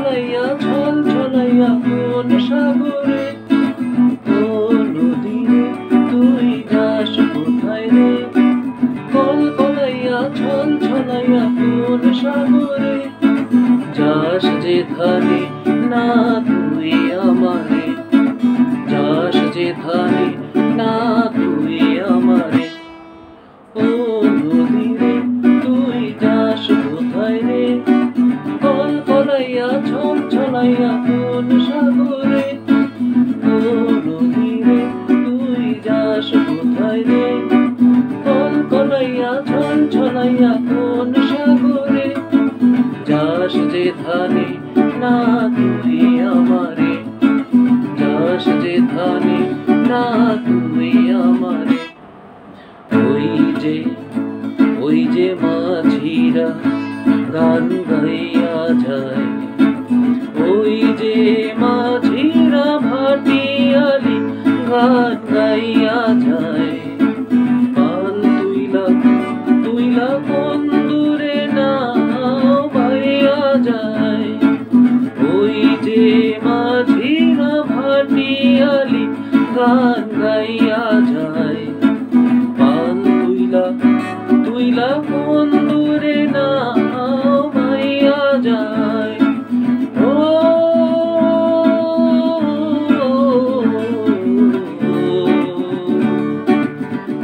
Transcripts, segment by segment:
কলাইয়া ছল ছলাইয়া কোন সাগরে। ও নদী রে তুই যাস কোথায় রে, কল কলাইয়া ছল ছলাইয়া কোন সাগরে। যাস যেখানে না তুই আমারে, যাস যেখানে না তুই আমারে। ও নদী রে তুই যাস কোথায় রে, কল কলাইয়া ছল ছলাইয়া কোন সাগরে। ও নদী রে তুই যাস কোথায় রে, কল কলাইয়া ছল ছলাইয়া কোন সাগরে। যাস যেখানে না তুই আমারে, যাস যেখানে না তুই আমারে। ওই যে মাঝিরা গান গাইয়া যায়, ওই যে মাঝিরা ভাটিয়ালি গান গাইয়া যায়। পান তুইলা কোন দূরে নাও বাইয়া যায়। ওই যে মাঝিরা ভাটিয়ালি গান গাইয়া যায়। পান তুইলা কোন দূরে নাও বাইয়া যায়। ও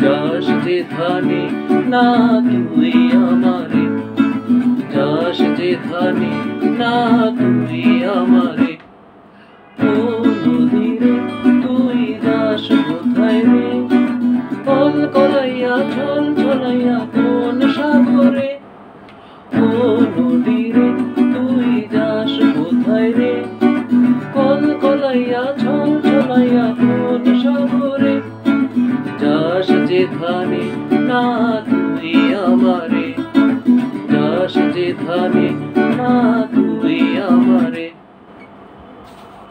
যাস যেখানে না তুই আমারে, যাস যেখানে না তুই আমারে। ও নদী রে তুই যাস কোথায় রে, কল কলাইয়া ছল ছলাইয়া কোন সাগরে। ও নদী রে তুই যাস কোথায় রে, কল কলাইয়া ছল ছলাইয়া কোন সাগরে। যাস যেখানে না তুই আমারে, যাস যেখানে